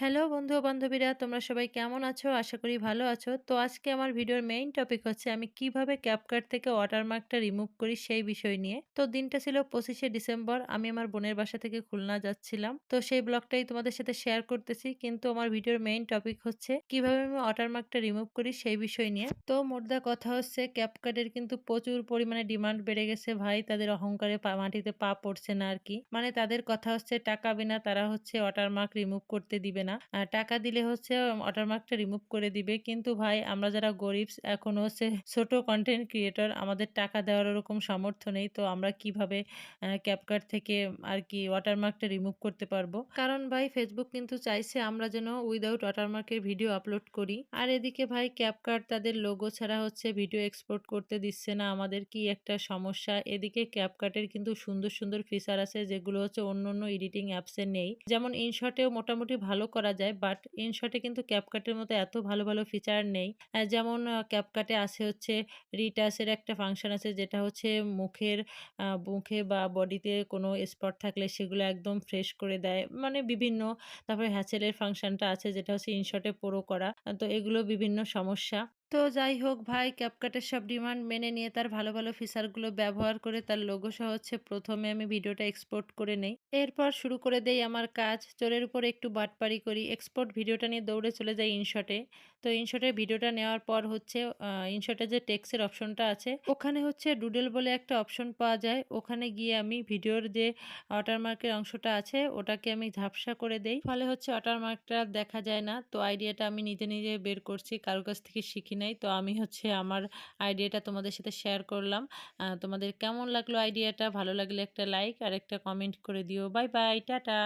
Hello বন্ধু ও বান্ধবীরা, তোমরা সবাই কেমন আছো? আশা করি ভালো আছো। তো আজকে আমার ভিডিওর মেইন টপিক হচ্ছে আমি কিভাবে ক্যাপকাট থেকে ওয়াটারমার্কটা রিমুভ করি সেই বিষয় নিয়ে। তো দিনটা ছিল 25শে ডিসেম্বর, আমি আমার বোনের বাসা থেকে খুলনা যাচ্ছিলাম। তো সেই ব্লগটাই তোমাদের সাথে শেয়ার করতেছি, কিন্তু আমার ভিডিওর মেইন টপিক হচ্ছে কিভাবে আমি ওয়াটারমার্কটা রিমুভ করি সেই বিষয় নিয়ে। তো মোদ্দা কথা হচ্ছে ক্যাপকাটের কিন্তু প্রচুর পরিমাণে ডিমান্ড বেড়ে গেছে ভাই, তাদের অহংকারে মাটিতে পা পড়ছে না আর কি। মানে তাদের কথা হচ্ছে টাকা বিনা তারা হচ্ছে ওয়াটারমার্ক রিমুভ করতে দিবে না। টাকা দিলে হচ্ছে ওয়াটারমার্কটা রিমুভ করে দিবে। কিন্তু ভাই আমরা যারা গরিব, এখনো হচ্ছে ছোট কন্টেন্ট ক্রিয়েটর, আমাদের টাকা দেওয়ার ওরকম সামর্থ্য নেই। তো আমরা কিভাবে ক্যাপকাট থেকে আর কি ওয়াটারমার্কটা রিমুভ করতে পারবো? কারণ ভাই ফেসবুক কিন্তু চাইছে আমরা যেন উইদাউট ওয়াটারমার্কের ভিডিও আপলোড করি। আর এদিকে ভাই ক্যাপকাট তাদের লোগো ছাড়া হচ্ছে ভিডিও এক্সপোর্ট করতে দিচ্ছে না। আমাদের কি একটা সমস্যা। এদিকে ক্যাপকাটের কিন্তু সুন্দর সুন্দর ফিচার আছে যেগুলো হচ্ছে অন্য অন্য এডিটিং অ্যাপসে নেই। যেমন ইনশটেও মোটামুটি ভালো করা যায়, বাট ইনশটে কিন্তু ক্যাপকাটের মতো এত ভালো ভালো ফিচার নেই। যেমন ক্যাপকাটে আছে হচ্ছে রিটাচের একটা ফাংশন আছে, যেটা হচ্ছে মুখে বা বডিতে কোনো স্পট থাকলে সেগুলো একদম ফ্রেশ করে দেয়, মানে বিভিন্ন। তারপরে হ্যাচেলের ফাংশনটা আছে যেটা হচ্ছে ইনশটে পুরো করা। তো এগুলো বিভিন্ন সমস্যা। তো যাই হোক ভাই, ক্যাপকাটের সব ডিমান্ড মেনে নিয়ে তার ভালো ভালো ফিচারগুলো ব্যবহার করে তার লোগো সহ হচ্ছে প্রথমে আমি ভিডিওটা এক্সপোর্ট করে নেই। এরপর শুরু করে দেই আমার কাজ। চোরের উপর একটু বাটপারি করি, এক্সপোর্ট ভিডিওটা নিয়ে দৌড়ে চলে যাই ইনশটে। তো ইনশটের ভিডিওটা নেওয়ার পর হচ্ছে ইনশটে যে টেক্সের অপশনটা আছে ওখানে হচ্ছে ডুডল বলে একটা অপশন পাওয়া যায়। ওখানে গিয়ে আমি ভিডিওর যে ওয়াটারমার্কের অংশটা আছে ওটাকে আমি ঝাপসা করে দেই, ফলে হচ্ছে ওয়াটারমার্কটা দেখা যায় না। তো আইডিয়াটা আমি নিজে নিজে বের করছি, কারোর কাছ থেকে শিখি নাই। তো আমি হচ্ছে আমার আইডিয়াটা তোমাদের সাথে শেয়ার করলাম। তোমাদের কেমন লাগলো আইডিয়াটা? ভালো লাগলে একটা লাইক আর একটা কমেন্ট করে দিও। Bye bye, tata.